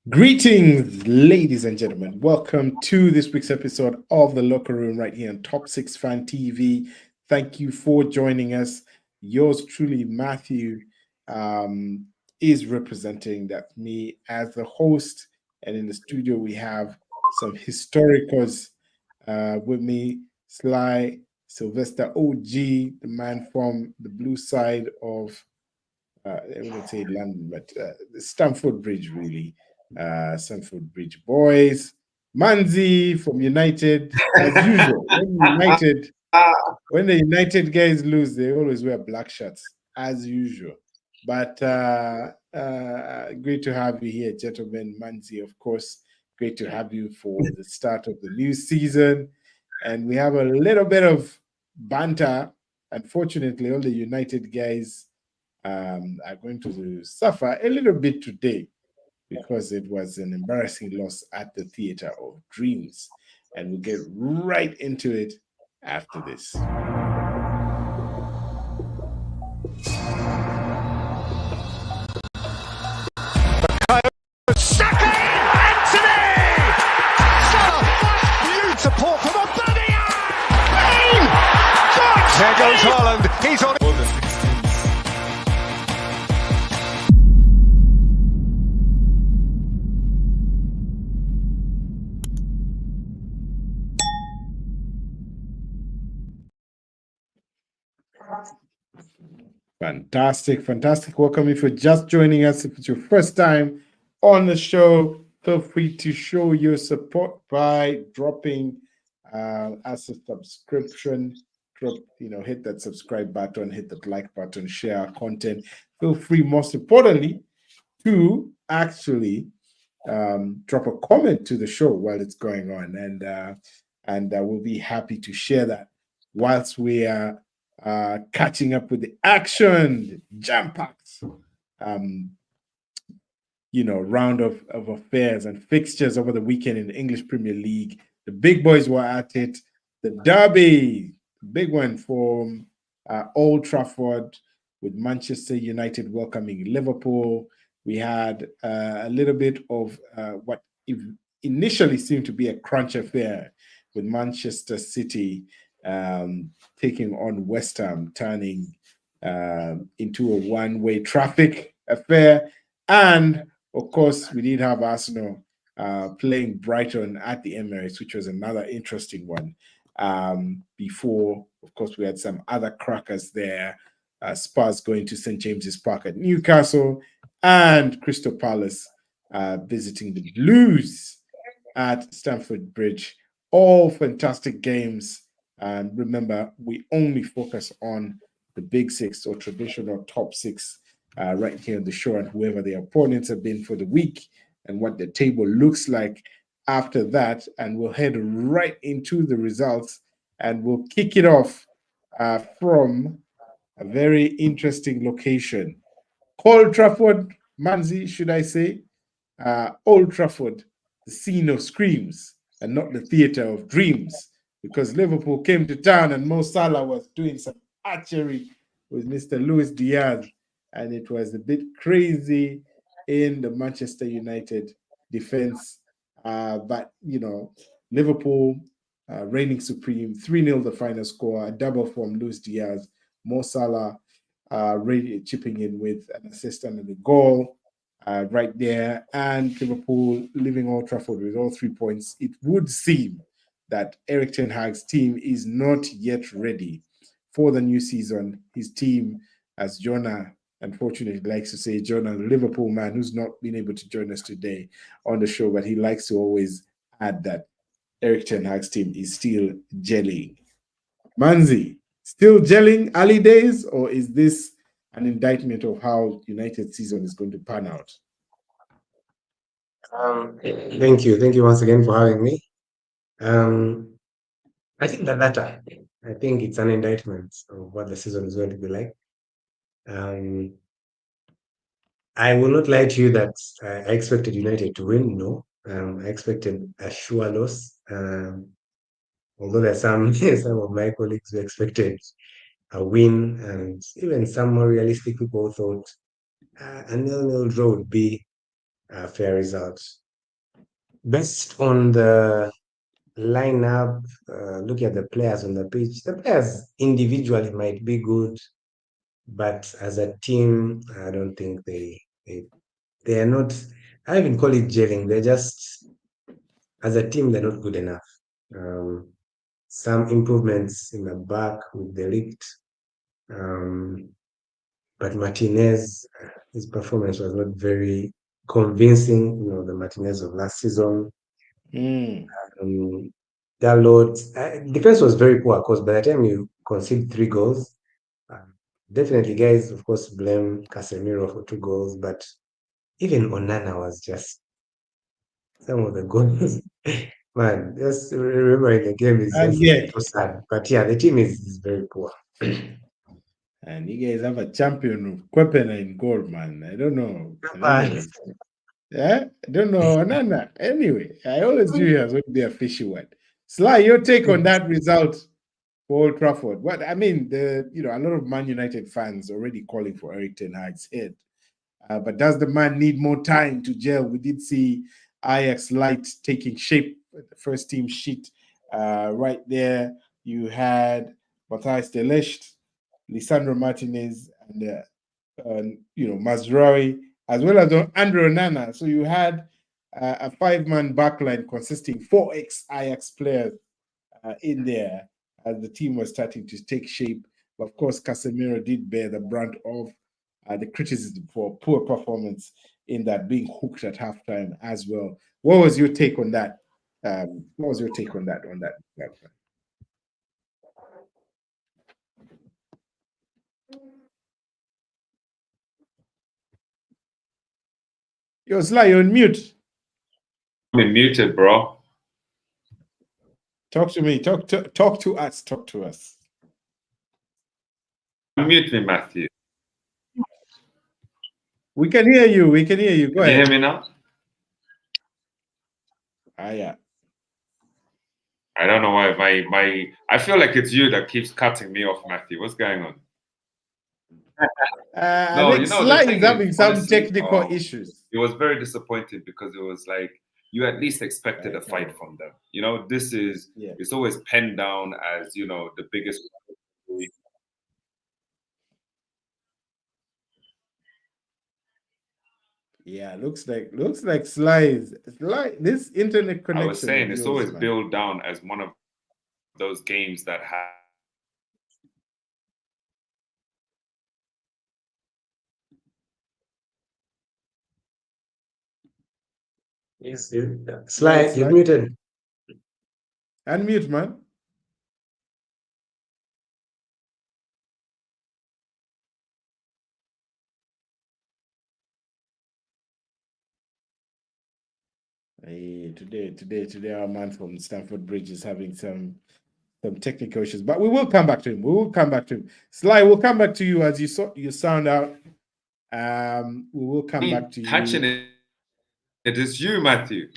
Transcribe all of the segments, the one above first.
Greetings, ladies and gentlemen. Welcome to this week's episode of The Locker Room right here on Top 6 Fan TV. Thank you for joining us. Yours truly, Matthew, is representing. That's me as the host. And in the studio, we have some historicals with me, Sly, Sylvester OG, the man from the blue side of I wouldn't say London, but Stamford Bridge, really. Stamford Bridge boys. Manzi from United, as usual. When the United guys lose, they always wear black shirts, as usual. But great to have you here, gentlemen. Manzi, of course, great to have you for the start of the new season. And we have a little bit of banter. Unfortunately, all the United guys are going to suffer a little bit today because it was an embarrassing loss at the Theatre of Dreams. And we'll get right into it after this. There goes Haaland. He's on. Fantastic, fantastic. Welcome if you're just joining us. If it's your first time on the show, feel free to show your support by dropping us a subscription. Hit that subscribe button, hit that like button, share our content. Feel free, most importantly, to actually drop a comment to the show while it's going on, and we'll be happy to share that whilst we are catching up with the action, jam packed, round of affairs and fixtures over the weekend in the English Premier League. The big boys were at it. The derby, big one from Old Trafford, with Manchester United welcoming Liverpool. We had a little bit of what initially seemed to be a crunch affair with Manchester City taking on West Ham, turning into a one-way traffic affair. And, of course, we did have Arsenal playing Brighton at the Emirates, which was another interesting one. Before, of course, we had some other crackers there. Spurs going to St. James's Park at Newcastle, and Crystal Palace visiting the Blues at Stamford Bridge. All fantastic games. And remember, we only focus on the big six or traditional top six right here on the show, and whoever the opponents have been for the week and what the table looks like after that. And we'll head right into the results, and we'll kick it off from a very interesting location. Old Trafford, Manzi, should I say? Old Trafford, the scene of screams and not the theatre of dreams, because Liverpool came to town and Mo Salah was doing some archery with Mr. Luis Diaz, and it was a bit crazy in the Manchester United defense. But, Liverpool reigning supreme, 3-0 the final score, a double from Luis Diaz, Mo Salah really chipping in with an assist and a goal right there, and Liverpool leaving Old Trafford with all 3 points. It would seem that Erik ten Hag's team is not yet ready for the new season. His team, as Jonah unfortunately likes to say, Jonah, the Liverpool man who's not been able to join us today on the show, but he likes to always add that Erik ten Hag's team is still gelling. Manzi, still gelling early days, or is this an indictment of how United season is going to pan out? Thank you. Thank you once again for having me. I think the latter. I think it's an indictment of what the season is going to be like. I will not lie to you that I expected United to win. No, I expected a sure loss. Although there's some some of my colleagues who expected a win, and even some more realistic people thought a nil-nil draw would be a fair result. Based on the lineup, look at the players on the pitch. The players individually might be good, but as a team, I don't think they are not. I even call it gelling. They're just, as a team, they're not good enough. Um, some improvements in the back with the Ligt, but Martinez, his performance was not very convincing. The Martinez of last season. Um, Dalot, defense was very poor, of course. By the time you concede 3 goals, uh, definitely, guys, of course, blame Casemiro for 2 goals, but even Onana was just some of the goals. Man, just remembering the game is And just yeah, so sad. But yeah, the team is very poor. and you guys have a champion of Kwepena in goal, man. I don't know. I don't Man, know. Yeah, I don't know. Nana. Anyway, I always knew he was going to be a fishy one. Sly, your take on that result for Old Trafford? What I mean, a lot of Man United fans already calling for Erik ten Hag's head. But does the man need more time to gel? We did see Ajax light taking shape, the first team sheet right there. You had Matthias de Ligt, Lisandro Martinez, and Mazraoui, as well as Andre Onana. So you had a 5-man backline consisting 4 ex-Ajax players in there as the team was starting to take shape. But of course, Casemiro did bear the brunt of the criticism for poor performance in that, being hooked at halftime as well. What was your take on that? What was your take on that? Yo, Sly, you're on mute. I'm muted, bro. Talk to me. Talk to us. Talk to us. Unmute me, Matthew. We can hear you. We can hear you. Go Can you ahead. hear me now? Yeah. I don't know why I feel like it's you that keeps cutting me off, Matthew. What's going on? I think Sly is having some technical issues. It was very disappointing because it was like you at least expected a fight from them. This is it's always penned down as the biggest. Yeah, looks like Sly. This internet connection. I was saying it's always billed down as one of those games that have. Yes, Sly, you're muted. Unmute, man. Hey, today, our man from Stamford Bridge is having some technical issues, but we will come back to him. Sly, we'll come back to you as you sound out. We will come back to you. Catching it. It is you, Matthew.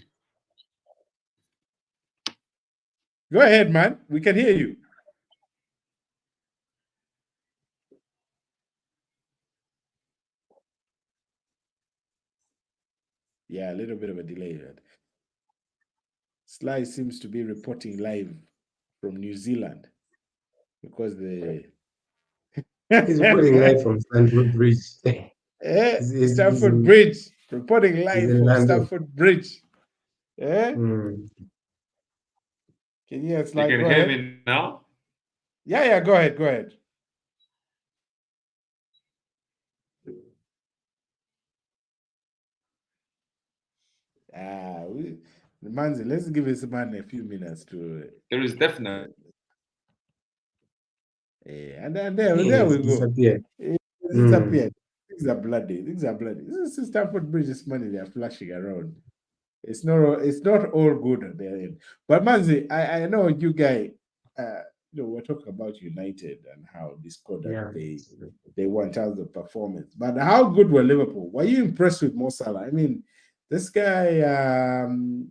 Go ahead, man. We can hear you. Yeah, a little bit of a delay. Sly seems to be reporting live from New Zealand because he's reporting live from Stamford Bridge. Stamford Bridge, reporting live from Stamford Bridge. Yeah. Mm. Can you hear Sly? You can hear me now? Yeah, go ahead. Let's give this man a few minutes to. There is definitely. And then there we go. Disappeared. Things are bloody. This is Stamford Bridge. This money they are flashing around. It's not all good at their end. But Manzi, I know you guys. We're talking about United and how they scored that they won terms of performance. But how good were Liverpool? Were you impressed with Mo Salah? I mean, this guy,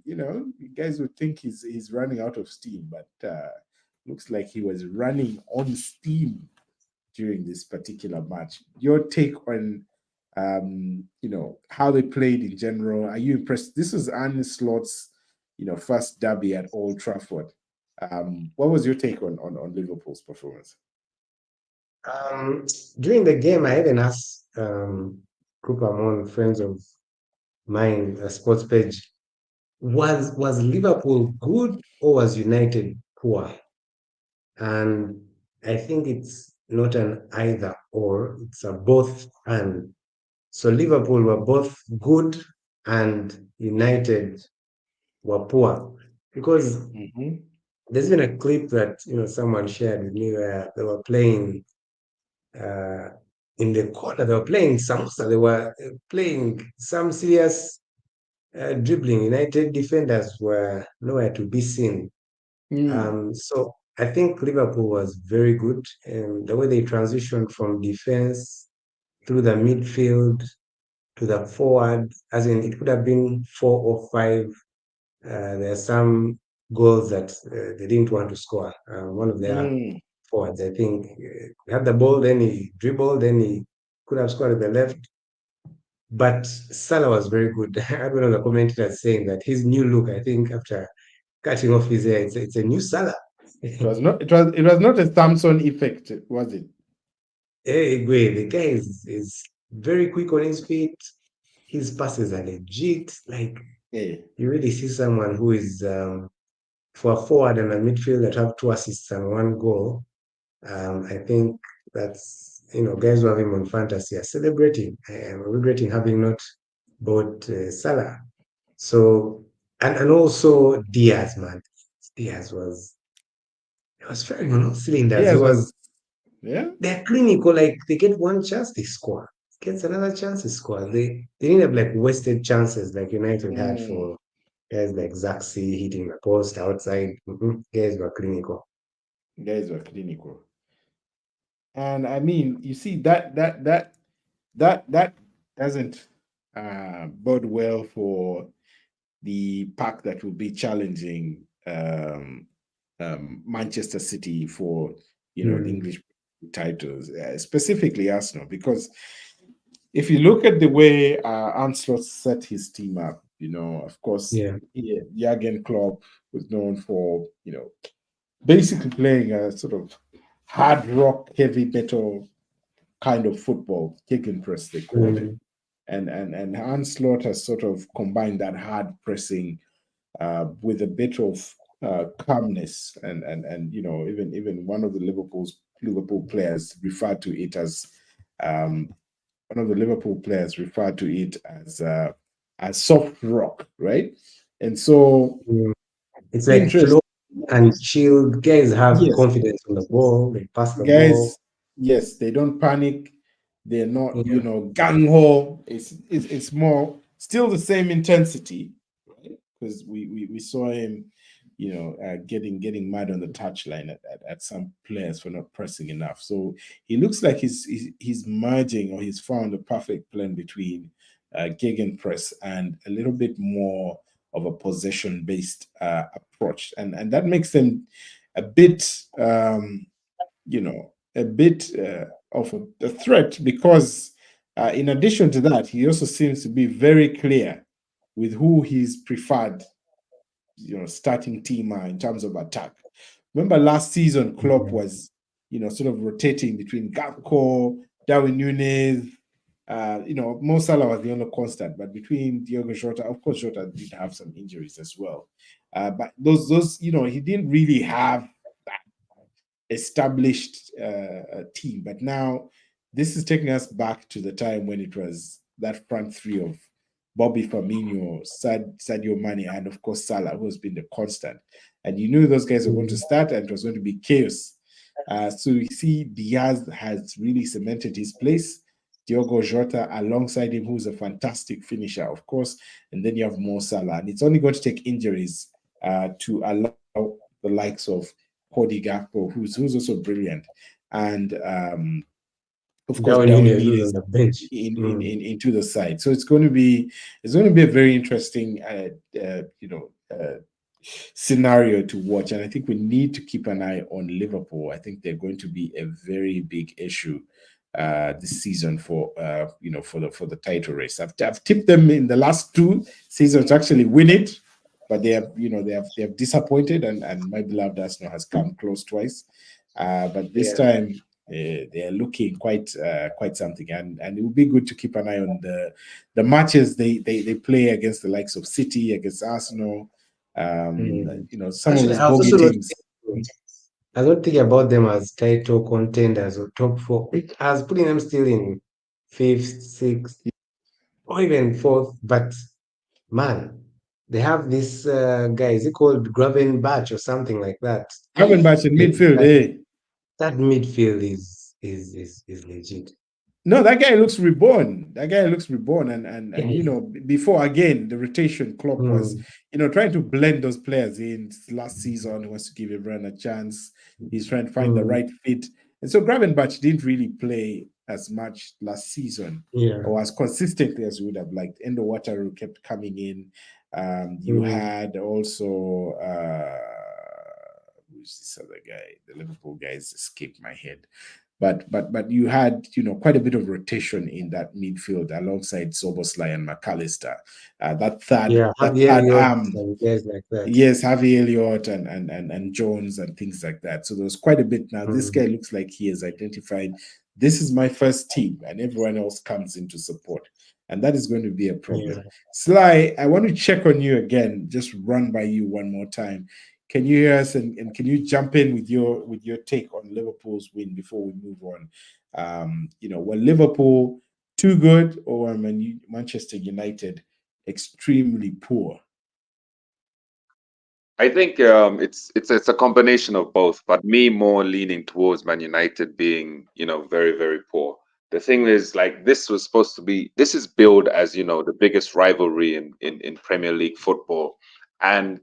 you guys would think he's running out of steam, but looks like he was running on steam during this particular match. Your take on how they played in general. Are you impressed? This is Arne Slot's, first derby at Old Trafford. What was your take on Liverpool's performance? During the game, I even asked group among friends of mine, a sports page, was Liverpool good or was United poor? And I think it's not an either or, it's a both and. So Liverpool were both good and United were poor. Because Mm-hmm. there's been a clip that someone shared with me where they were playing uh, in the corner. They were playing samosa. They were playing some serious dribbling. United defenders were nowhere to be seen. So I think Liverpool was very good, and the way they transitioned from defense through the midfield to the forward, as in it could have been 4 or 5. There are some goals that they didn't want to score. One of their Mm. forwards, I think, had the ball, then he dribbled, then he could have scored at the left. But Salah was very good. I had one of the commentators saying that his new look, I think, after cutting off his hair, it's a new Salah. It was not a Samson effect, was it? Hey, wait, the guy is very quick on his feet. His passes are legit. Like, Yeah. you really see someone who is for a forward and a midfield that have 2 assists and 1 goal. I think that's guys who have him on fantasy are celebrating. I am regretting having not bought Salah. So and also Diaz, man. Diaz was firing on all cylinders. He Diaz was was, yeah. They're clinical. Like they get one chance, they score. Gets another chance, they score. They didn't have like wasted chances like United had Mm. for guys like Zaxi hitting the post outside. Guys were clinical. Guys were clinical. And I mean, you see that doesn't bode well for the pack that will be challenging Manchester City for the Mm. English titles, specifically Arsenal, because if you look at the way Ancelotti set his team up, of course, Yeah. Jurgen Klopp was known for basically playing a sort of hard rock, heavy metal kind of football, gegenpress they called it. Mm. And Hans Slot has sort of combined that hard pressing with a bit of calmness, and even one of the Liverpool players referred to it as um, soft rock, right? And so Mm. It's like interest, flow and chilled. Guys have yes, confidence on the ball. They pass the ball. guys, yes, they don't panic. They're not, Yeah. gang ho. It's more still the same intensity, right? Because we saw him, getting mad on the touchline at some players for not pressing enough. So he looks like he's merging, or he's found a perfect blend between gegenpress and a little bit more of a possession based approach, and that makes them a bit. A bit of a threat, because in addition to that, he also seems to be very clear with who he's preferred, starting team in terms of attack. Remember last season, Klopp Yeah. was, sort of rotating between Gakpo, Darwin Nunes. Mo Salah was the only constant, but between Diogo Jota, of course, Jota did have some injuries as well. But those, he didn't really have established team. But now this is taking us back to the time when it was that front three of Bobby Firmino, Sadio Mane, and of course Salah, who has been the constant. And you knew those guys were going to Mm. start, and it was going to be chaos. So you see, Diaz has really cemented his place. Diogo Jota alongside him, who's a fantastic finisher, of course. And then you have Mo Salah. And it's only going to take injuries to allow the likes of Cody Gakpo, who's also brilliant, and of course Darwin Darwin Nunez was Nunes on the bench. into the side. So it's going to be a very interesting scenario to watch, and I think we need to keep an eye on Liverpool. I think they're going to be a very big issue this season for for the title race. I've tipped them in the last 2 seasons to actually win it, but they have disappointed, and my beloved Arsenal has come close twice. But this time they are looking quite something, and it will be good to keep an eye on the matches they play against the likes of City, against Arsenal. Some of Actually, those I was bogey also not teams. I don't think about them as title contenders or top 4. I was putting them still in 5th, 6th, or even 4th. But man, they have this guy. Is it called Gravenbach or something like that? Havenbach in midfield, That midfield is legit. No, that guy looks reborn. And before, again, the rotation Klopp was trying to blend those players in. Last season, he wants to give everyone a chance. He's trying to find the right fit, and so Gravenbach didn't really play as much last season, or as consistently as we would have liked. Endo Wataru kept coming in. You had also who's this other guy? The Liverpool guys escaped my head. But you had quite a bit of rotation in that midfield alongside Soboslai and McAllister. That third arm, like that. Yes, Harvey Elliott and Jones and things like that. So there's quite a bit now. This guy looks like he has identified, this is my first team, and everyone else comes into support. And that is going to be a problem. Sly, I want to check on you again, just run by you one more time. Can you hear us, and can you jump in with your take on Liverpool's win before we move on? Were Liverpool too good, or were Manchester United extremely poor? I think it's a combination of both, but me more leaning towards Man United being very, very poor. The thing is, like, this is billed as the biggest rivalry in Premier League football, and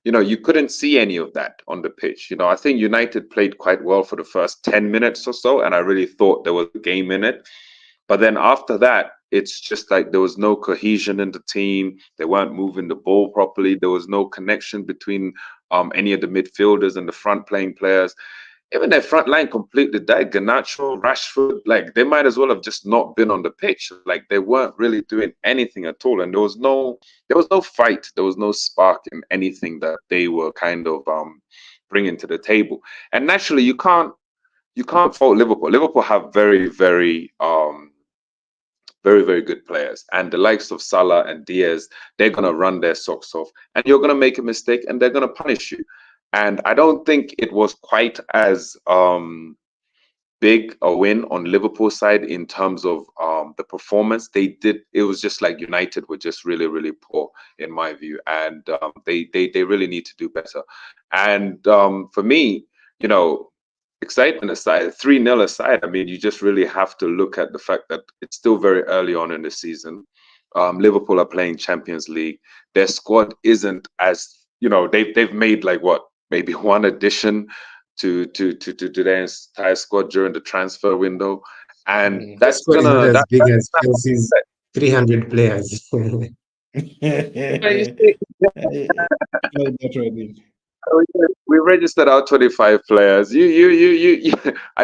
you couldn't see any of that on the pitch. I think United played quite well for the first 10 minutes or so, and I really thought there was a game in it. But then after that, it's just like there was no cohesion in the team. They weren't moving the ball properly. There was no connection between any of the midfielders and the front playing players. Even their front line completely died. Garnacho, Rashford, like, they might as well have just not been on the pitch. Like, they weren't really doing anything at all. And there was no fight. There was no spark in anything that they were kind of bringing to the table. And naturally, you can't fault Liverpool. Liverpool have very, very, very, very good players. And the likes of Salah and Diaz, they're going to run their socks off. And you're going to make a mistake, and they're going to punish you. And I don't think it was quite as big a win on Liverpool's side in terms of the performance. It was just like United were just really, really poor in my view, and they really need to do better. And for me, excitement aside, 3-0 aside, I mean, you just really have to look at the fact that it's still very early on in the season. Liverpool are playing Champions League. Their squad isn't as they've made like maybe one addition to their entire squad during the transfer window, and that's not as big as not Chelsea's 300 players. We registered our 25 players. I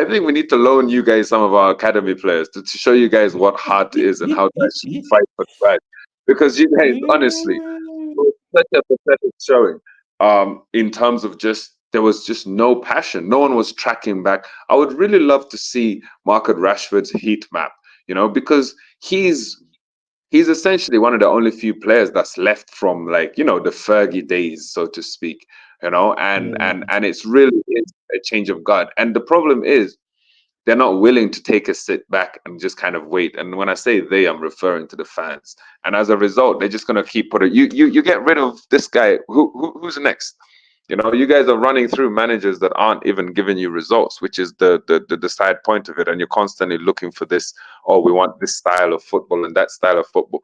think we need to loan you guys some of our academy players to show you guys what heart is and how to actually fight for the right. Because you guys, honestly, it was such a pathetic showing. In terms of there was just no passion. No one was tracking back. I would really love to see Marcus Rashford's heat map, because he's essentially one of the only few players that's left from the Fergie days, so to speak, and it's really a change of guard. And the problem is they're not willing to take a sit back and just kind of wait. And when I say they, I'm referring to the fans. And as a result, they're just going to keep putting you get rid of this guy. Who's next? You guys are running through managers that aren't even giving you results, which is the side point of it. And you're constantly looking for this, we want this style of football and that style of football.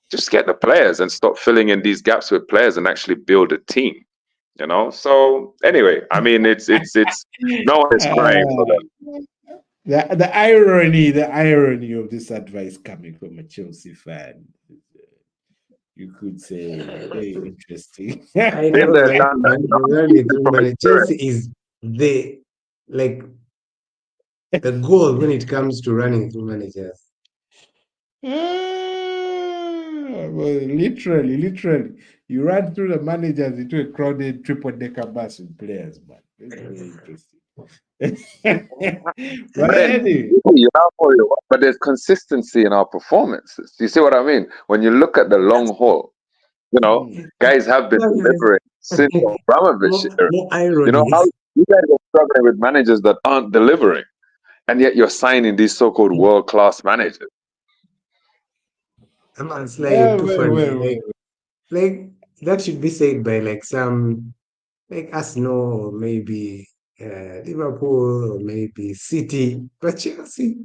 Just get the players and stop filling in these gaps with players and actually build a team. So anyway, I mean, it's no one is crying for them. The irony of this advice coming from a Chelsea fan, you could say, very interesting. I know, Chelsea is the goal when it comes to running through managers. Well, literally, you run through the managers into a crowded triple-decker bus with players, man. It's very interesting. But But then, anyway, but there's consistency in our performances. You see what I mean? When you look at the long haul, guys have been delivering since Abramovich era. More irony. How you guys are struggling with managers that aren't delivering, and yet you're signing these so-called world-class managers. It's like too funny. well. Like that should be said by like some like Arsenal or maybe Liverpool or maybe City, but Chelsea,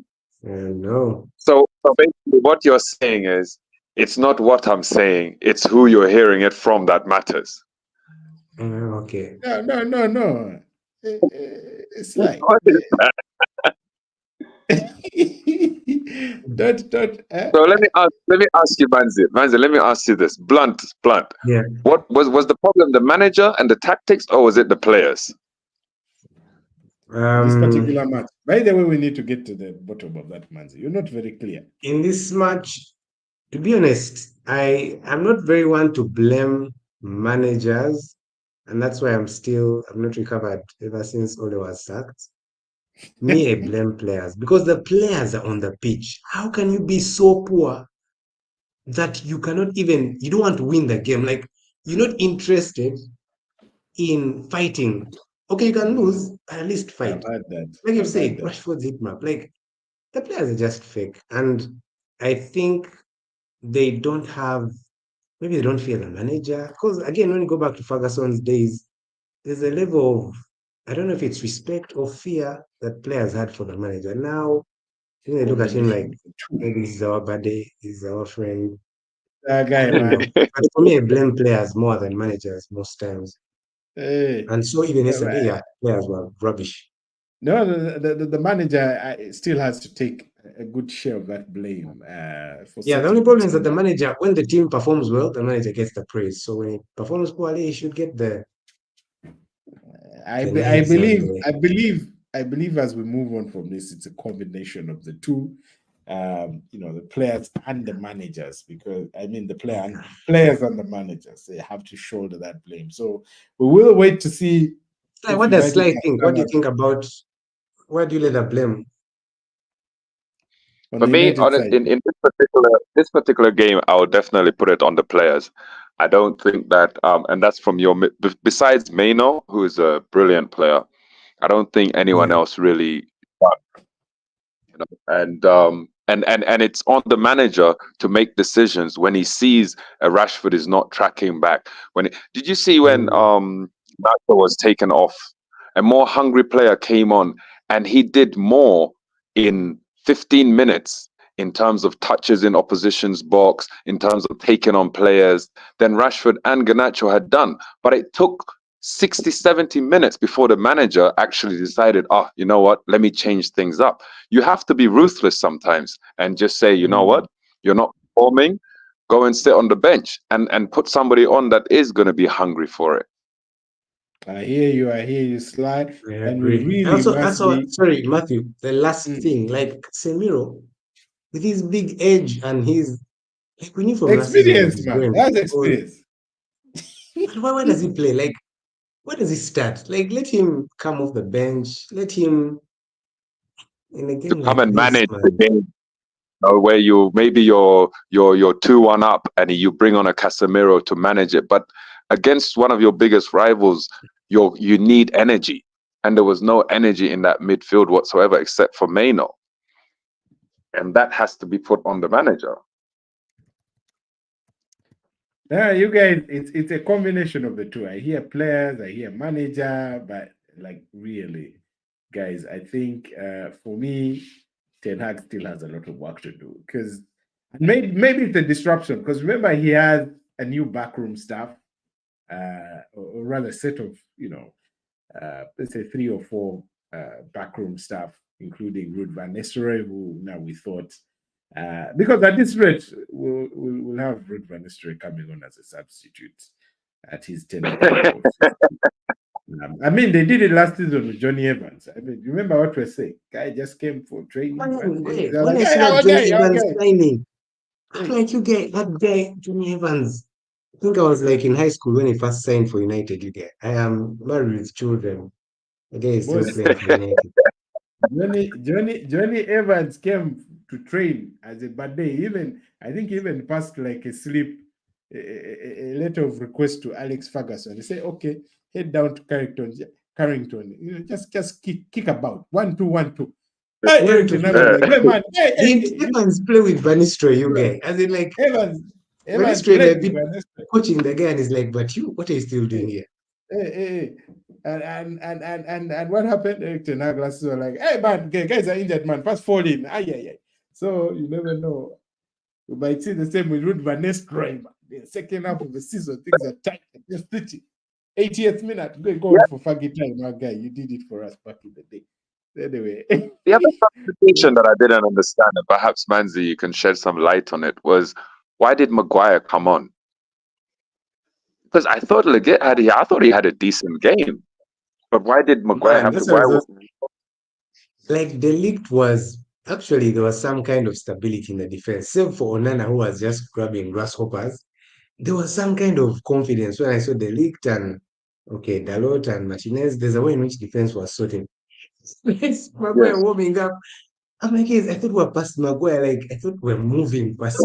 no. So basically, what you're saying is, it's not what I'm saying; it's who you're hearing it from that matters. Okay. No. It's like What is that? don't. So let me ask you, Manzi, let me ask you this, blunt. Yeah. What was the problem? The manager and the tactics, or was it the players? This particular match. By the way, we need to get to the bottom of that, Manzi. You're not very clear. In this match, to be honest, I'm not very one to blame managers, and that's why I've not recovered ever since Ole was sacked. Me, I blame players because the players are on the pitch. How can you be so poor that you don't want to win the game? Like, you're not interested in fighting. Okay, you can lose, but at least fight. Like you've said, Rashford's hit map. Like, the players are just fake. And I think they don't have, maybe they don't fear the manager. Because again, when you go back to Ferguson's days, there's a level of, I don't know if it's respect or fear that players had for the manager. Now, they look at him like, maybe this is our buddy, this is our friend. Guy, man. But for me, I blame players more than managers most times. Hey, And so even yesterday, right. players were rubbish. No, the manager still has to take a good share of that blame. The only problem is that the manager, when the team performs well, the manager gets the praise. So when he performs poorly, he should get the. I believe as we move on from this, it's a combination of the two. The players and the managers, because I mean the players and the managers, they have to shoulder that blame. So we will wait to see. What does Sly think? What do you think about? Where do you lay the blame? For me, in this particular game, I would definitely put it on the players. I don't think that, and that's from besides Maino, who is a brilliant player, I don't think anyone else really. And it's on the manager to make decisions when he sees a Rashford is not tracking back. Did you see when Mikel was taken off, a more hungry player came on and he did more in 15 minutes in terms of touches in opposition's box, in terms of taking on players, than Rashford and Garnacho had done. But it took 60, 70 minutes before the manager actually decided, you know what, let me change things up. You have to be ruthless sometimes and just say, you know what, you're not performing, go and sit on the bench and put somebody on that is going to be hungry for it. I hear you, Sly. And we really also, sorry, Matthew, the last thing, like Semiro, with his big edge and his, like we knew from last experience, man. That's experience. Why does he play? Like, where does he start? Like, let him come off the bench. Let him in a game to come like and this, manage man. the game. Where you're 2-1 up and you bring on a Casemiro to manage it, but against one of your biggest rivals, you need energy, and there was no energy in that midfield whatsoever except for Maino, and that has to be put on the manager. Yeah, you guys, it's a combination of the two. I hear players, I hear manager, but like really, guys, I think for me, Ten Hag still has a lot of work to do because maybe it's a disruption. Because remember, he has a new backroom staff, or rather, set of let's say 3 or 4 backroom staff, including Ruud van Nistelrooy, who now we thought. Because at this rate, we'll have Ruud van Nistelrooy coming on as a substitute at his 10. I mean, they did it last season with Johnny Evans. I mean, remember what we're saying? Guy just came for training. Wait, They're when like, I "Hey, saw our that Johnny guy, our Evans guy." signing, I'm Hey, like, you get that guy, Johnny Evans. I think I was like in high school when he first signed for United. You get, I am married with children. The guy is still boss, playing for United. Johnny Evans came to train as a bad day. Even I think he even passed like a slip, a letter of request to Alex Ferguson. He said, "Okay, head down to Carrington. Just kick about 1-2, 1-2." Hey, One Erik to Ten Hag was five. like, "Hey man, Did Evans play with Van Nistelrooy, you bro, guy? As in, like, Van Evans Nistelrooy may played with be Van Nistelrooy. coaching the guy and he's like, but you, what are you still doing Hey, here? hey. And what happened? Erik Ten Hag last season, like, hey man, guys are injured, man. Fast fall in. Yeah. So you never know. We might see the same with Ruud van Nistelrooy. The second half of the season, things are tight. Just 80th minute, go on for faggy time. My guy, you did it for us back in the day. Anyway, The other clarification that I didn't understand, and perhaps Manzi, you can shed some light on it, was why did Maguire come on? Because I thought I thought he had a decent game, but why did Maguire Man, have to? that's what I Why? was like. The leaked was actually there was some kind of stability in the defense, save for Onana, who was just grabbing grasshoppers. There was some kind of confidence when I saw the leaked and okay, Dalot and Martinez. There's a way in which defense was sorting. Maguire Yes. warming up. I'm like, yes, I thought we were past Maguire. Like, I thought we were moving past.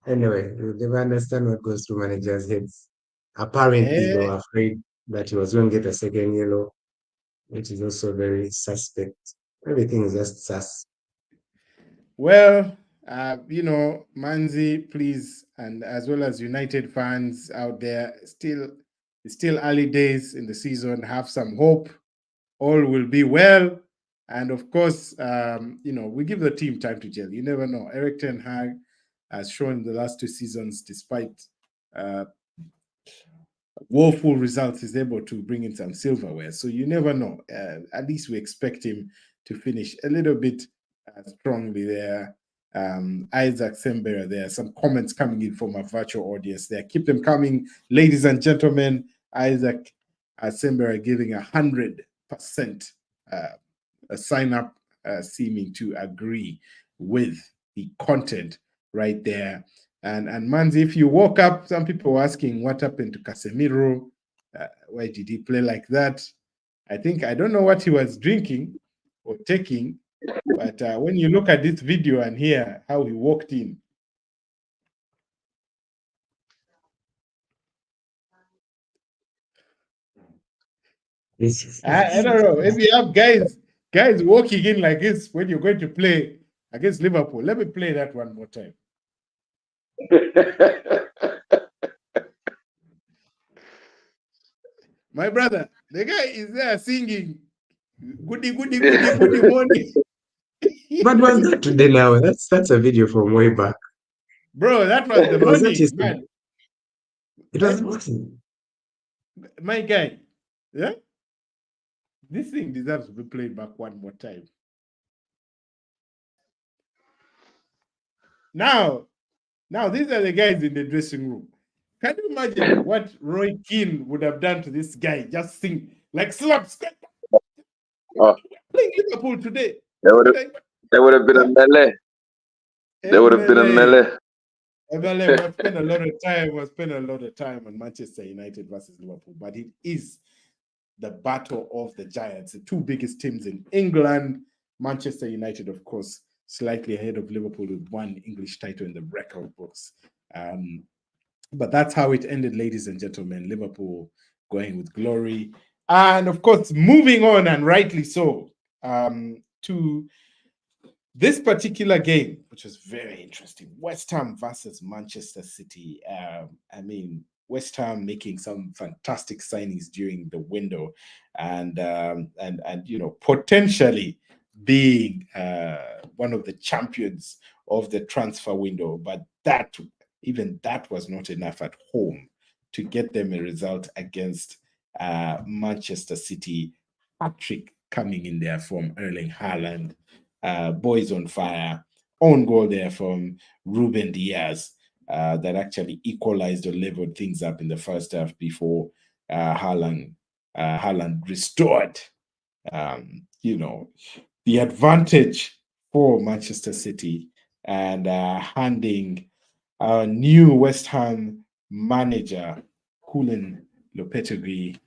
Anyway, you never understand what goes through managers' heads. Apparently, they eh, were afraid that he was going to get a second yellow, which is also very suspect. Everything is just sus. well, Manzi, please, and as well as United fans out there, it's still early days in the season. Have some hope. All will be well. And of course, we give the team time to gel. You never know. Erik Ten Hag has shown the last 2 seasons, despite uh, woeful results, is able to bring in some silverware. So you never know. At least we expect him to finish a little bit strongly there. Isaac Sembera, there are some comments coming in from our virtual audience there. Keep them coming, ladies and gentlemen. Isaac Sembera giving 100% a sign up, seeming to agree with the content right there. And Manzi, if you woke up, some people were asking what happened to Casemiro. Why did he play like that? I don't know what he was drinking or taking, but when you look at this video and hear how he walked in, I don't know. If you have guys walking in like this when you're going to play against Liverpool, let me play that one more time. My brother, the guy is there singing goody morning. But was that today now? That's a video from way back. Bro, that was the Was that morning, yesterday? man. It was morning. My guy. Yeah? This thing deserves to be played back one more time. Now, these are the guys in the dressing room. Can you imagine what Roy Keane would have done to this guy? Just sing like slap. Oh, Playing Liverpool today. there would have been a melee. There would have been a MLA. melee. MLA, we spent a lot of time on Manchester United versus Liverpool, but it is the battle of the giants, the two biggest teams in England. Manchester United, of course, slightly ahead of Liverpool with one English title in the record books. But that's how it ended, ladies and gentlemen. Liverpool going with glory. And of course, moving on, and rightly so, to this particular game, which was very interesting. West Ham versus Manchester City. West Ham making some fantastic signings during the window, and potentially being one of the champions of the transfer window. But even that was not enough at home to get them a result against Manchester City. Patrick coming in there from Erling Haaland. Boys on fire. Own goal there from Ruben Diaz that actually equalized or leveled things up in the first half before Haaland Haaland restored, the advantage for Manchester City and handing our new West Ham manager, Julen Lopetegui,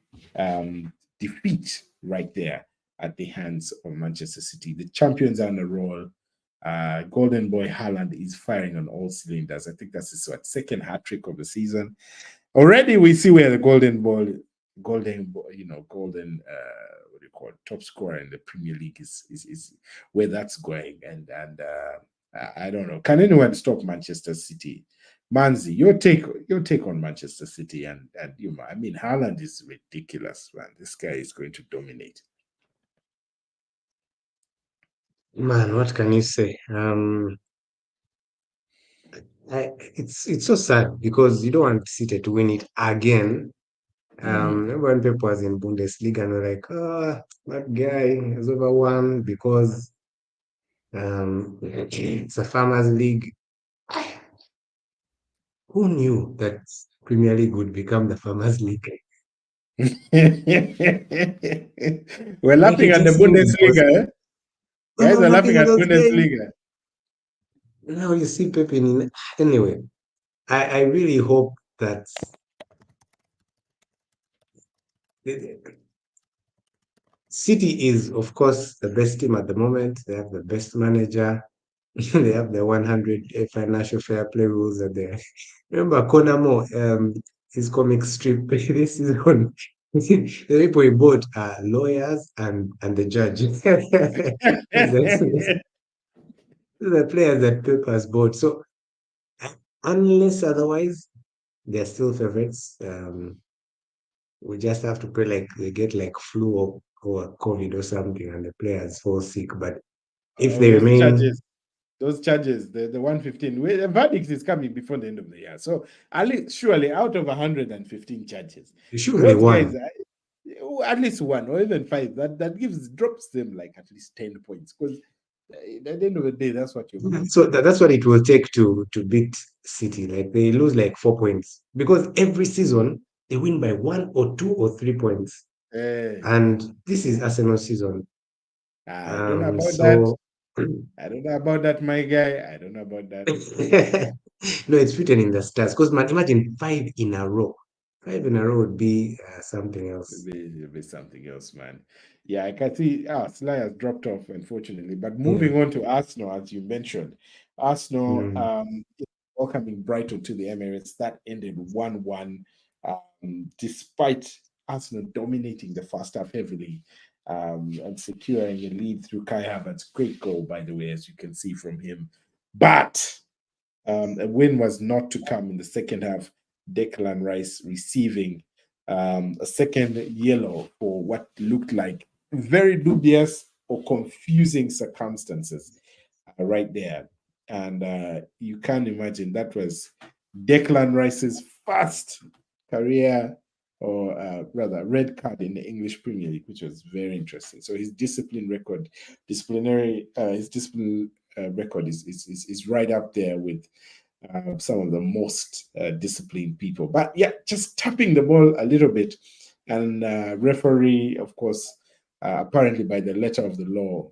defeat right there at the hands of Manchester City. The champions are on a roll. Golden Boy Haaland is firing on all cylinders. I think that's his second hat trick of the season. Already we see where the golden, what do you call it, top scorer in the Premier League is where that's going. And I don't know. Can anyone stop Manchester City? Manzi, your take on Manchester City and I mean Haaland is ridiculous, man. This guy is going to dominate. Man, what can you say? It's so sad because you don't want City to win it again. Remember when Pep was in Bundesliga and we're like, that guy has over won because it's a farmers league. Who knew that Premier League would become the farmers league? We're Like laughing it at the just seems because Bundesliga. Guys are laughing laughing at at those games. Bundesliga. Now you see Pep in anyway. I really hope that City is, of course, the best team at the moment. They have the best manager. They have the 100 financial fair play rules. And they remember Konamo, his comic strip this is on. The people he bought are lawyers and the judge. The players that Pep has bought. So unless otherwise, they're still favorites. We just have to pray like they get like flu or COVID or something and the players fall sick. But if they Those remain, charges, the 115, the verdict is coming before the end of the year. So at least, surely out of 115 charges, surely those guys, one. at least one or even five, that drops them like at least 10 points. Because at the end of the day, that's what you're looking So for. that's what it will take to beat City. Like they lose like 4 points because every season they win by 1 or 2 or 3 points. And this is Arsenal season. I don't know about that. So I don't know about that, my guy. I don't know about that. no, it's written in the stars. Because man, imagine 5 in a row. 5 in a row would be something else. It'll be something else, man. Yeah, I can see Salah has dropped off, unfortunately. But Yeah. moving on to Arsenal, as you mentioned, Arsenal Mm. welcoming Brighton to the Emirates. That ended 1-1, despite Arsenal dominating the first half heavily and securing a lead through Kai Havertz. Great goal, by the way, as you can see from him. But a win was not to come in the second half. Declan Rice receiving a second yellow for what looked like very dubious or confusing circumstances right there. And you can imagine that was Declan Rice's first career or rather red card in the English Premier League, which was very interesting. So his his discipline record is right up there with some of the most disciplined people. But yeah, just tapping the ball a little bit. And referee, of course, apparently by the letter of the law,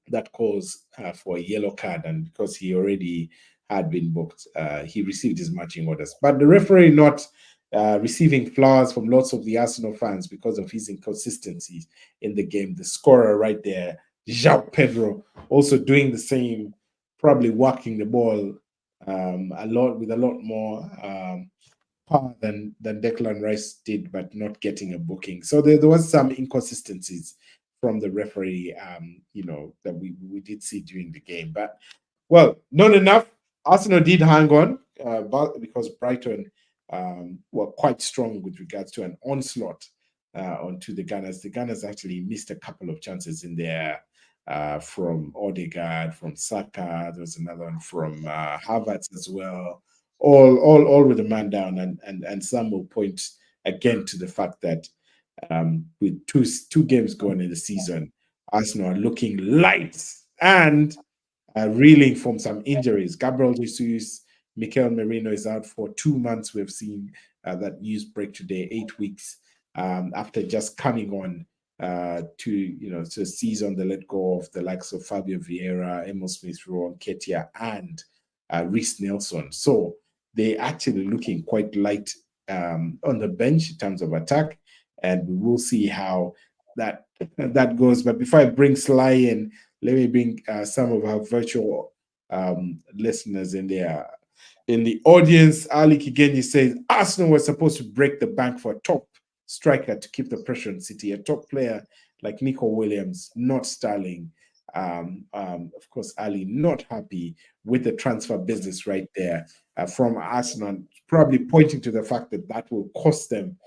that calls for a yellow card. And because he already had been booked, he received his marching orders. But the referee not receiving flowers from lots of the Arsenal fans because of his inconsistencies in the game. The scorer right there, João Pedro, also doing the same, probably walking the ball a lot more power than Declan Rice did, but not getting a booking. So there was some inconsistencies from the referee, that we did see during the game. But well, not enough. Arsenal did hang on, but because Brighton were quite strong with regards to an onslaught onto the Gunners. The Gunners actually missed a couple of chances in there from Odegaard, from Saka. There was another one from Havertz as well. All with a man down, and some will point again to the fact that with two games going in the season, Arsenal are looking light and reeling from some injuries. Gabriel Jesus, Mikel Merino is out for 2 months. We've seen that news break today, 8 weeks. after just coming on to seize on the let go of the likes of Fabio Vieira, Emil Smith-Rowe, Nketiah, and Reece Nelson. So they're actually looking quite light on the bench in terms of attack, and we will see how that goes. But before I bring Sly in, let me bring some of our virtual listeners in there. In the audience, Ali Kigenyi says Arsenal was supposed to break the bank for a top striker to keep the pressure on City. A top player like Nico Williams, not Sterling. Of course, Ali not happy with the transfer business right there from Arsenal, probably pointing to the fact that will cost them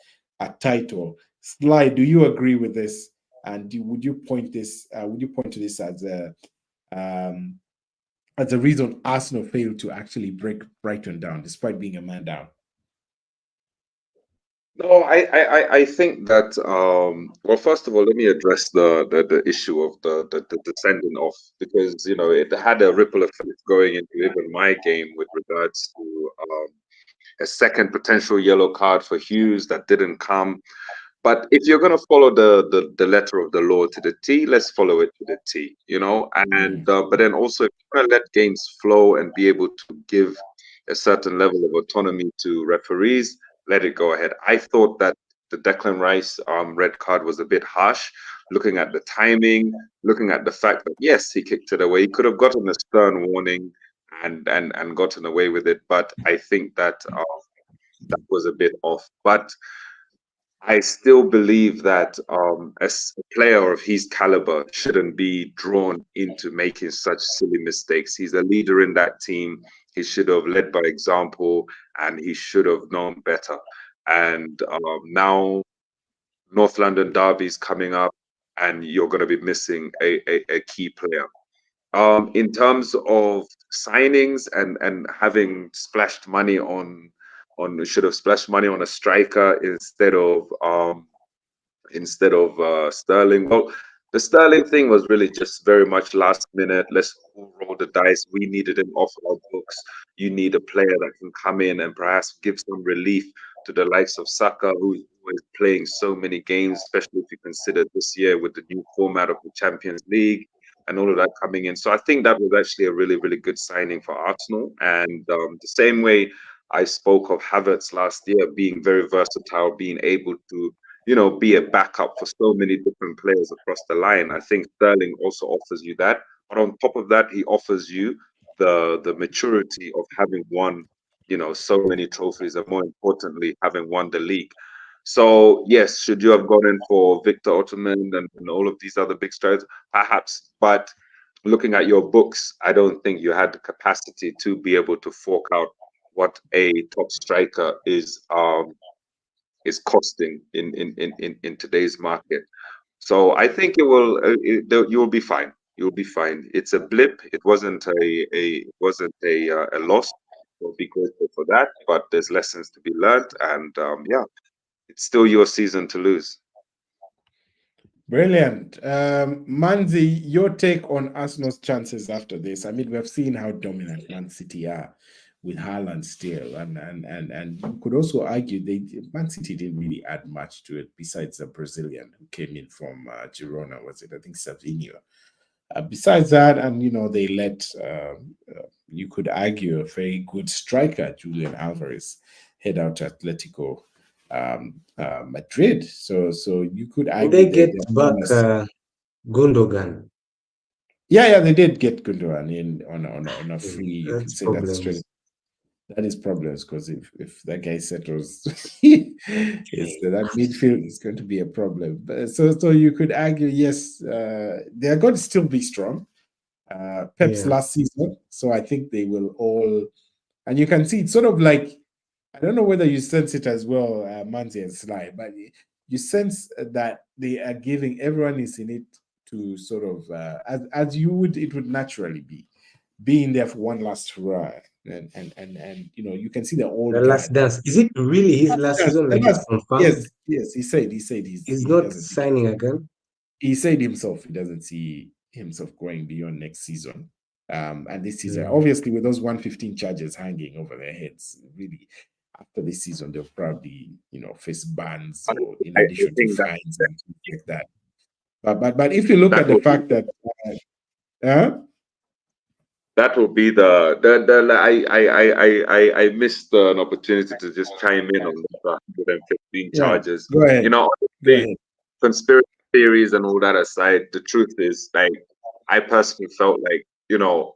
a title. Sly, do you agree with this? And would you point to this as a reason Arsenal failed to actually break Brighton down despite being a man down? No, I think that well, first of all, let me address the issue of the sending off, because it had a ripple effect going into even my game with regards to a second potential yellow card for Hughes that didn't come. But if you're going to follow the letter of the law to the T, let's follow it to the T, And but then also, if you're going to let games flow and be able to give a certain level of autonomy to referees, let it go ahead. I thought that the Declan Rice red card was a bit harsh, looking at the timing, looking at the fact that yes, he kicked it away. He could have gotten a stern warning and gotten away with it. But I think that that was a bit off. But I still believe that as a player of his caliber shouldn't be drawn into making such silly mistakes. He's a leader in that team. He should have led by example, and he should have known better. And now North London derby is coming up, and you're going to be missing a key player. In terms of signings and having splashed money on should have splashed money on a striker instead of Sterling. Well, the Sterling thing was really just very much last minute. Let's roll the dice. We needed him off our books. You need a player that can come in and perhaps give some relief to the likes of Saka, who is playing so many games, especially if you consider this year with the new format of the Champions League and all of that coming in. So I think that was actually a really, really good signing for Arsenal. And the same way I spoke of Havertz last year being very versatile, being able to be a backup for so many different players across the line. I think Sterling also offers you that. But on top of that, he offers you the maturity of having won, so many trophies, and more importantly, having won the league. So yes, should you have gone in for Victor Ottoman and all of these other big strikers? Perhaps, but looking at your books, I don't think you had the capacity to be able to fork out what a top striker is costing in today's market. So I think you'll be fine. You'll be fine. It's a blip. It wasn't a loss. We'll be grateful for that. But there's lessons to be learned, and yeah, it's still your season to lose. Brilliant. Manzi, your take on Arsenal's chances after this? I mean, we've seen how dominant Man City are with Haaland still, and you could also argue Man City didn't really add much to it besides the Brazilian who came in from Girona, was it? I think Savinho. Besides that, and they let you could argue a very good striker, Julian Alvarez, head out to Atletico Madrid. So you could argue they get back Gundogan. Yeah, they did get Gundogan in on a free. You could say that's straight. That is problems, because if that guy settles, that midfield is going to be a problem. But, so you could argue, yes, they are going to still be strong. Pep's last season, so I think they will all, and you can see it's sort of like, I don't know whether you sense it as well, Manzi and Sly, but you sense that they are giving, everyone is in it to sort of as it would naturally be, being there for one last hurrah. And you can see the old the last dance. Is it really his last season? Like it's confirmed? Yes. He said he's not signing again. He said himself he doesn't see himself going beyond next season. And this season, obviously, with those 115 charges hanging over their heads, really, after this season, they'll probably, face bans or in I do addition to think that fines and things like that. But if you look at that the will be fact that, uh, that will be the I missed an opportunity to just chime in on the 115 yeah, charges. go ahead, go Honestly, ahead. conspiracy theories and all that aside, the truth is, like, I personally felt like,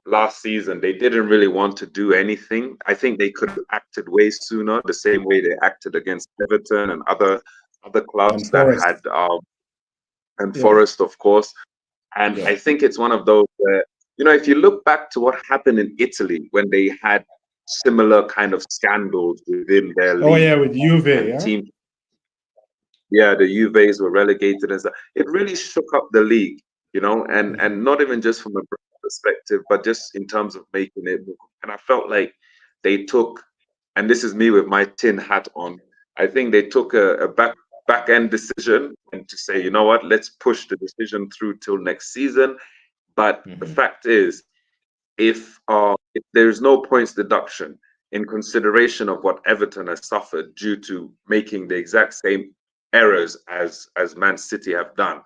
last season they didn't really want to do anything. I think they could have acted way sooner, the same way they acted against Everton and other And clubs that Forest, had and yeah, Forest, of course. And yeah. I think it's one of those where, if you look back to what happened in Italy when they had similar kind of scandals within their Oh league yeah, with Juve, and yeah. teams, yeah, the Juves were relegated and stuff. It really shook up the league, and not even just from a perspective, but just in terms of making it. And I felt like they took, and this is me with my tin hat on. I think they took a back end decision and to say, you know what, let's push the decision through till next season. But the Mm-hmm. fact is, if there's no points deduction in consideration of what Everton has suffered due to making the exact same errors as Man City have done,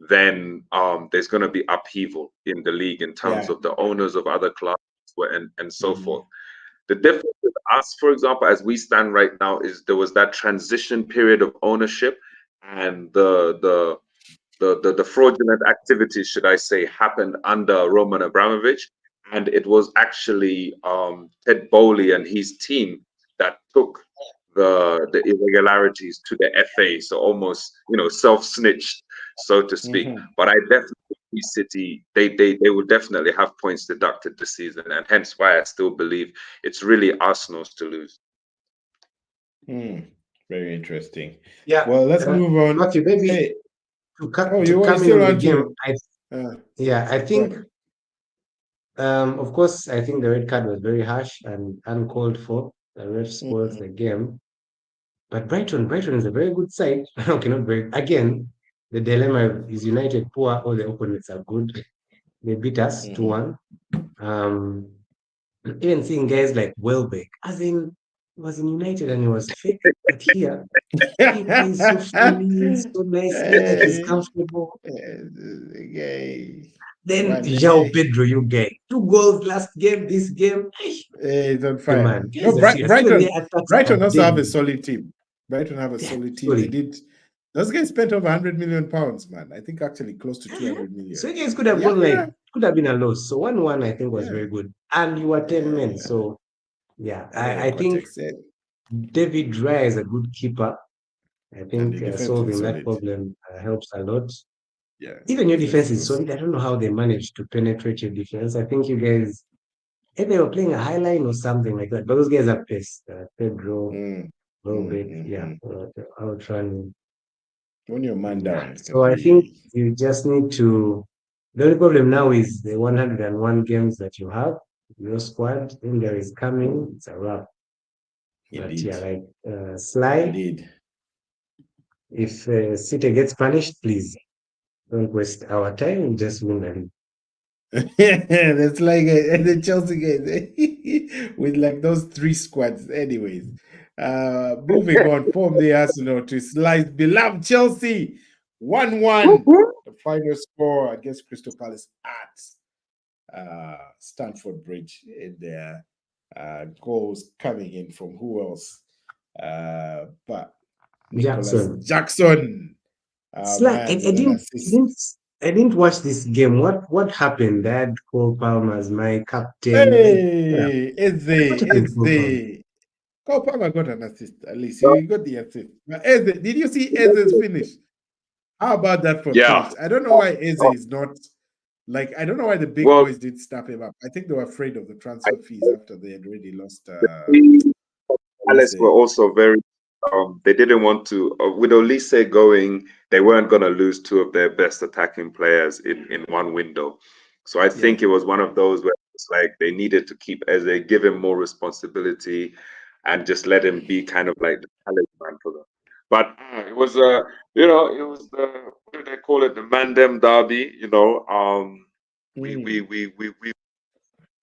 then there's going to be upheaval in the league in terms Yeah. of the owners of other clubs and so Mm-hmm. forth. The difference with us, for example, as we stand right now, is there was that transition period of ownership, and the fraudulent activities, should I say, happened under Roman Abramovich, and it was actually Ted Bowley and his team that took the irregularities to the FA, so almost self snitched, so to speak. Mm-hmm. But I definitely see City, they will definitely have points deducted this season, and hence why I still believe it's really Arsenal's to lose. Very interesting. Yeah, Well, let's move on. Matthew, maybe Hey, to you come in still on the want game, to? Uh, I go think, on. of course, I think the red card was very harsh and uncalled for. The ref spoils Mm-hmm. the game. But Brighton is a very good side. Okay, not very. Again, the dilemma is United poor or the opponents are good. They beat us Mm-hmm. 2-1. Um, even seeing guys like Welbeck, as in, he was in United and he was fake, but here he plays so freely, so nice, looks like he's Hey, comfortable. gay. Then One João day. Pedro, you guy, 2 goals last game, this game. Hey, it's on Hey, fire. man, No, guys are serious. Even their attacks are Brighton also have a deadly. solid team. Brighton have a Yeah, solid team. They solid. did. Those guys spent over 100 million pounds, man. I think actually close to Uh-huh. 200 So million. you guys could have Yeah, gone like, could have been a loss. So 1-1, I think, was yeah, very good. And you were 10 men. yeah. So yeah, And then I think context said, David Raya is a good keeper. I and think the defense is solving that solid. problem helps a lot. Yeah, Even your defense defense is is also. solid. I don't know how they managed to penetrate your defense. I think you guys, if they were playing a high line or something like that, but those guys are pissed. Pedro, Mm, Robert, yeah, mm. outrun. When you're man Yeah. down, it can So I think be. you just need to. The only problem now is the 101 games that you have, your squad. Injury is coming. It's a wrap. But Indeed. yeah, like Sly, Indeed. if Citeh gets punished, please don't waste our time. Just win the league. That's like the Chelsea game with like those three squads. Anyways, moving on from the Arsenal to Slice beloved Chelsea 1-1. The final score against Crystal Palace at Stamford Bridge. In their goals coming in from who else? But Nicholas Jackson. Jackson, Sly, man, with an assist. I didn't watch this game. What happened? They had Cole Palmer as my captain. Like, Hey, what happened to Eze, Cole Palmer? Eze. Cole Palmer got an assist, at least. He got the assist. But Eze, did you see Eze's finish? How about that for finish? Yeah. I don't know why Eze is not like, I don't know why the big Well, boys did snap him up. I think they were afraid of the transfer fees after they had already lost the Palace were Olise. also very. They didn't want to. With Olise going, they weren't going to lose two of their best attacking players in one window. So I Yeah. think it was one of those where it's like they needed to keep Eze, give him more responsibility, and just let him be kind of like the talisman for them. But it was it was the, what do they call it, the Mandem Derby. We we Mm. we we we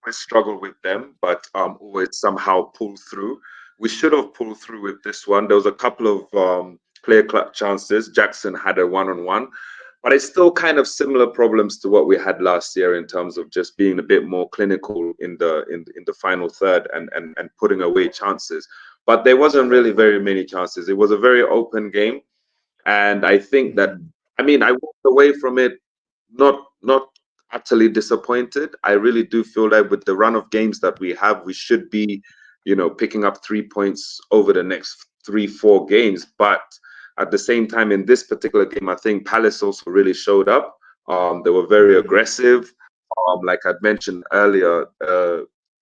we struggle with them, but always somehow pull through. we should have pulled through with this one. There was a couple of clear-cut chances. Jackson had a one-on-one, but it's still kind of similar problems to what we had last year in terms of just being a bit more clinical in the final third and putting away chances. But there wasn't really very many chances. It was a very open game, and I think that, I mean, I walked away from it not utterly disappointed. I really do feel like with the run of games that we have, we should be, picking up 3 points over the next 3-4 games. But at the same time, in this particular game, I think Palace also really showed up. They were very aggressive. Like I'd mentioned earlier,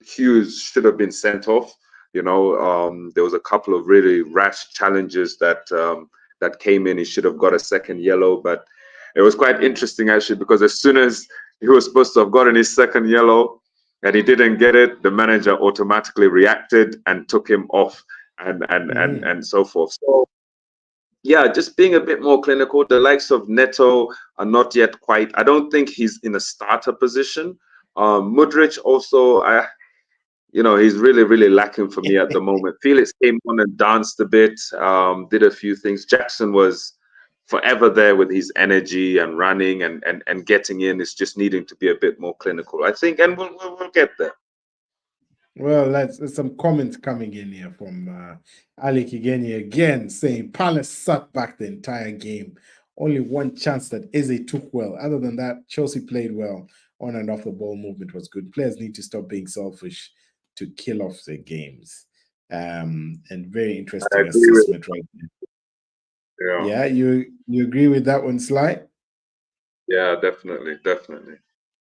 Hughes should have been sent off. There was a couple of really rash challenges that came in. He should have got a second yellow, but it was quite interesting actually, because as soon as he was supposed to have gotten his second yellow and he didn't get it, the manager automatically reacted and took him off and so forth. So yeah, just being a bit more clinical. The likes of Neto are not yet quite. I don't think he's in a starter position. Mudryk also, he's really, really lacking for me at the moment. Felix came on and danced a bit, did a few things. Jackson was forever there with his energy and running and getting in. It's just needing to be a bit more clinical, I think, and we'll get there. Well, there's some comments coming in here from Alec Igeni again saying Palace sat back the entire game. Only one chance that Eze took well. Other than that, Chelsea played well. On and off the ball movement was good. Players need to stop being selfish to kill off their games. And very interesting assessment right there. Yeah, you agree with that one, Sly? Yeah, definitely.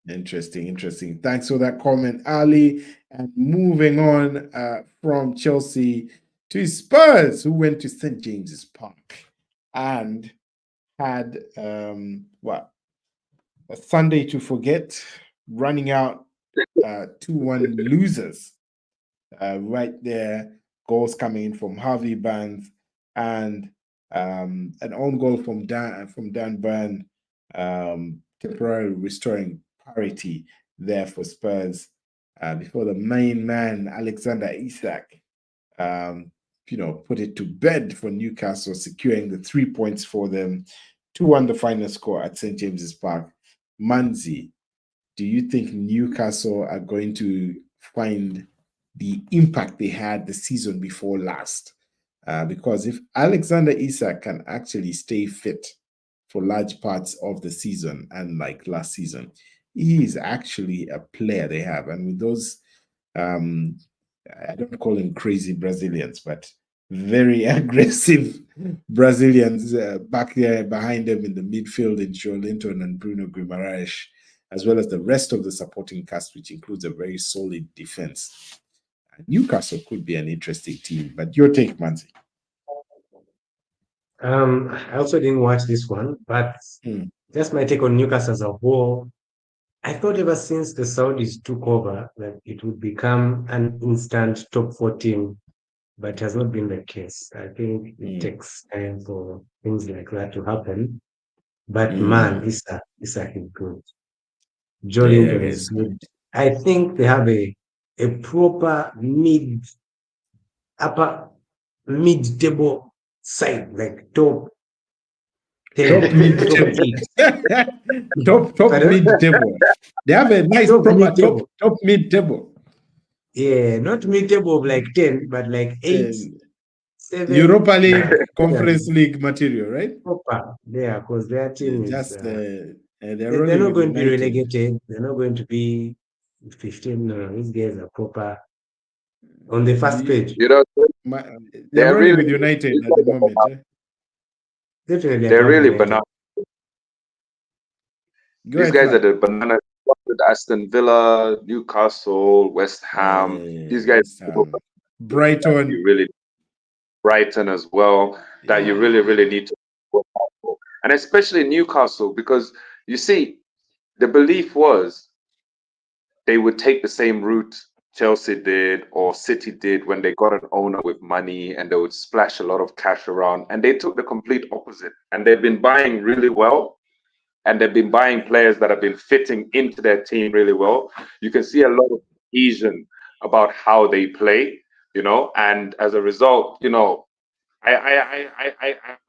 Interesting. Thanks for that comment, Ali. And moving on from Chelsea to Spurs, who went to St. James's Park and had a Sunday to forget, running out 2-1 losers. Right there, goals coming in from Harvey Barnes and an own goal from Dan Burn, temporarily restoring parity there for Spurs before the main man Alexander Isak put it to bed for Newcastle, securing the 3 points for them. 2-1 the final score at St. James's Park. Manzi, do you think Newcastle are going to find the impact they had the season before last? Because if Alexander Isak can actually stay fit for large parts of the season, and like last season, he is actually a player they have. And with those, I don't call them crazy Brazilians, but very aggressive Brazilians back there behind them in the midfield in Joe Linton and Bruno Guimaraes, as well as the rest of the supporting cast, which includes a very solid defense. Newcastle could be an interesting team, but your take, Manzi. I also didn't watch this one, but just my take on Newcastle as a whole. I thought ever since the Saudis took over that it would become an instant top 4 team, but it has not been the case. I think it takes time for things like that to happen. But man, Isak is good. Joe Linton is good. I think they have a proper upper mid-table side, like top 10, top mid-table. top mid-table. They have a nice top mid-table. Yeah, not mid-table of like 10, but like 8, 7. Europa League, Conference League material, right? Proper, yeah, because their team is they're not going to be relegated. They're not going to be 15. No, these guys are proper on the first page. They're running with United at the moment. Definitely, they're really banana. These guys are the banana. Aston Villa, Newcastle, West Ham. These guys, Brighton, Brighton as well. That you really, really need to work out for, and especially Newcastle, because you see, the belief was they would take the same route Chelsea did or City did when they got an owner with money, and they would splash a lot of cash around, and they took the complete opposite, and they've been buying really well. And they've been buying players that have been fitting into their team really well. You can see a lot of cohesion about how they play. and as a result, I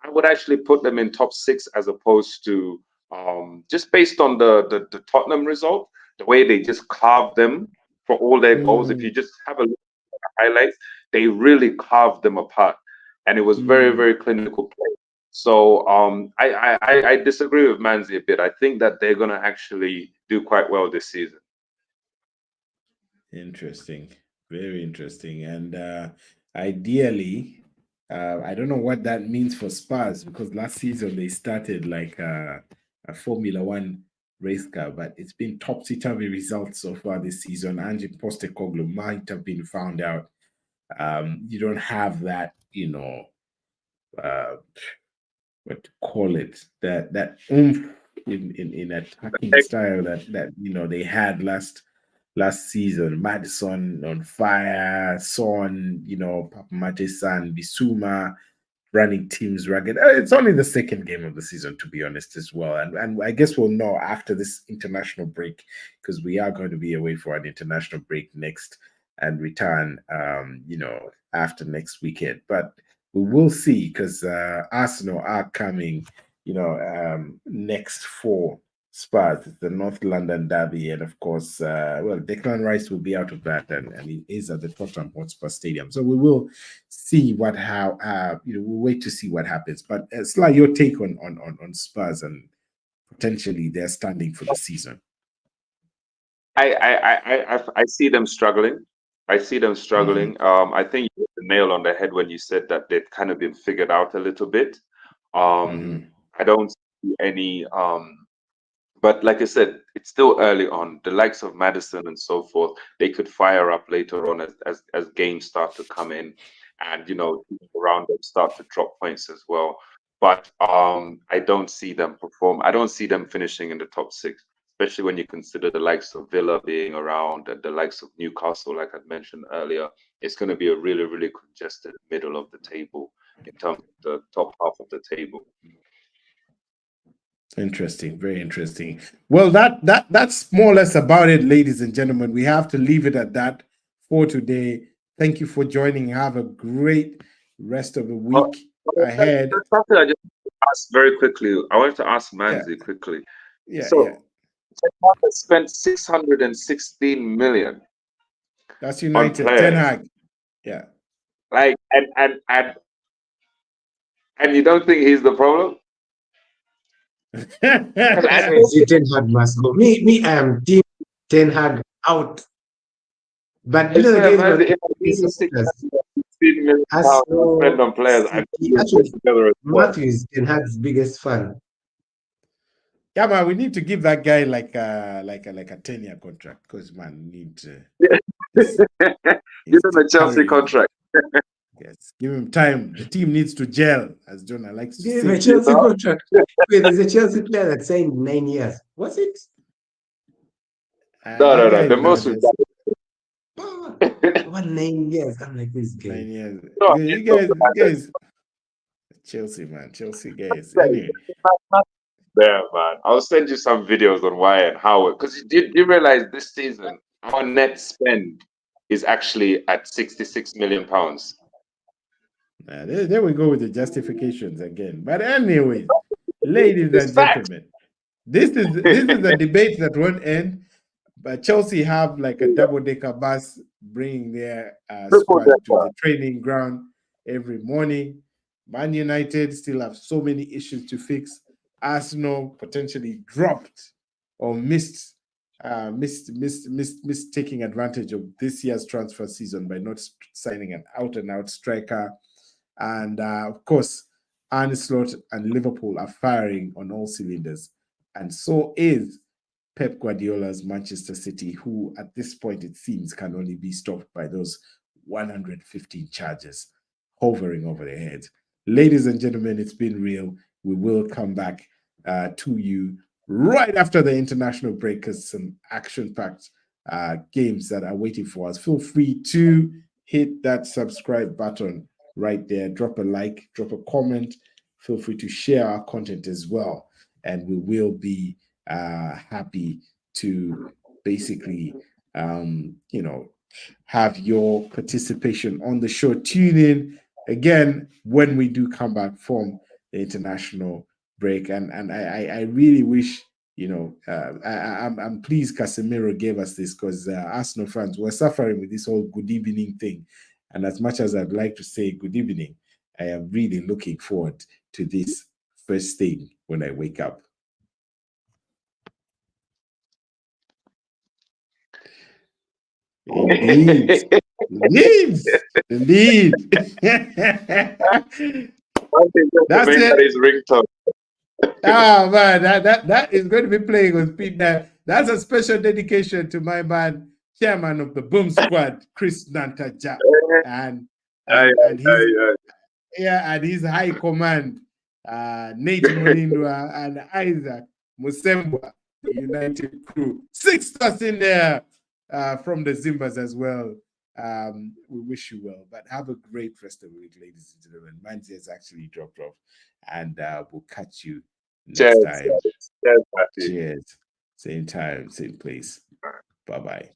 would actually put them in top six as opposed to just based on the Tottenham result, the way they just carved them for all their goals. If you just have a look at the highlights, they really carved them apart, and it was very, very clinical play. So I disagree with Manzi a bit. I think that they're gonna actually do quite well this season. Interesting, very interesting, and ideally. I don't know what that means for Spurs because last season they started like a Formula One race car, but it's been topsy-turvy results so far this season. Ange Postecoglou might have been found out. You don't have that, uh, what to call it, that oomph in attacking style that they had last season. Madison on fire, Son, Papamatesan, Bisuma running teams ragged. It's only the second game of the season, to be honest, as well. And I guess we'll know after this international break, because we are going to be away for an international break next and return, after next weekend. But we will see, because Arsenal are coming, next for Spurs, the North London derby, and of course, Declan Rice will be out of that, and he is at the Tottenham Hotspur Stadium. So we will see we'll wait to see what happens. But Sly, your take on Spurs and potentially their standing for the season. I see them struggling. I see them struggling. I think you hit the nail on the head when you said that they've kind of been figured out a little bit. I don't see any but like I said, it's still early on. The likes of Madison and so forth, they could fire up later on as games start to come in, and around them start to drop points as well. But I don't see them perform. I don't see them finishing in the top six, especially when you consider the likes of Villa being around and the likes of Newcastle, like I mentioned earlier. It's going to be a really, really congested middle of the table in terms of the top half of the table. Interesting, very interesting. Well, that's more or less about it, ladies and gentlemen. We have to leave it at that for today. Thank you for joining. Have a great rest of the week ahead. Something I just asked very quickly. I wanted to ask Manzi quickly. So Tottenham spent 616 million. That's United. Ten Hag. Yeah. Like and you don't think he's the problem? Ten Hag must go. Me, I am team Ten Hag out. But if spend on players, actually, Matthew is Ten Hag's biggest fan. Yeah, man, we need to give that guy like a 10-year contract because man need to give him a Chelsea contract. Yes, give him time. The team needs to gel, as Jonah likes to say. Give him a Chelsea contract. Wait, there's a Chelsea player that signed 9 years. Was it? No. The most what 9 years? I'm like this guy. 9 years. No, you guys, Chelsea, man. Chelsea guys. Anyway. Yeah, man. I'll send you some videos on why and how. Because you realize this season our net spend is actually at £66 million. There we go with the justifications again. But anyway, ladies and gentlemen, this is a debate that won't end. But Chelsea have like a double-decker bus bringing their squad to the training ground every morning. Man United still have so many issues to fix. Arsenal potentially dropped or missed taking advantage of this year's transfer season by not signing an out-and-out striker. And of course, Arne and Liverpool are firing on all cylinders. And so is Pep Guardiola's Manchester City, who at this point it seems can only be stopped by those 115 charges hovering over their heads. Ladies and gentlemen, it's been real. We will come back to you right after the international break because some action-packed games that are waiting for us. Feel free to hit that subscribe button right there. Drop a like, drop a comment. Feel free to share our content as well. And we will be happy to basically, have your participation on the show. Tune in again when we do come back from the international break. And I really wish, I'm pleased Casemiro gave us this, because Arsenal fans were suffering with this whole good evening thing. And as much as I'd like to say good evening, I am really looking forward to this first thing when I wake up. Indeed. Indeed. That's it. His ringtone. Man, that is going to be playing on speed now. That's a special dedication to my man, chairman of the Boom Squad, Chris Nantaja, and his high command, Nate Mulindwa and Isaac Musembwa, the United crew. 6 stars in there from the Zimbas as well. We wish you well, but have a great rest of the week, ladies and gentlemen. Manzi has actually dropped off, and we'll catch you next time. Cheers. Same time, same place. Bye-bye.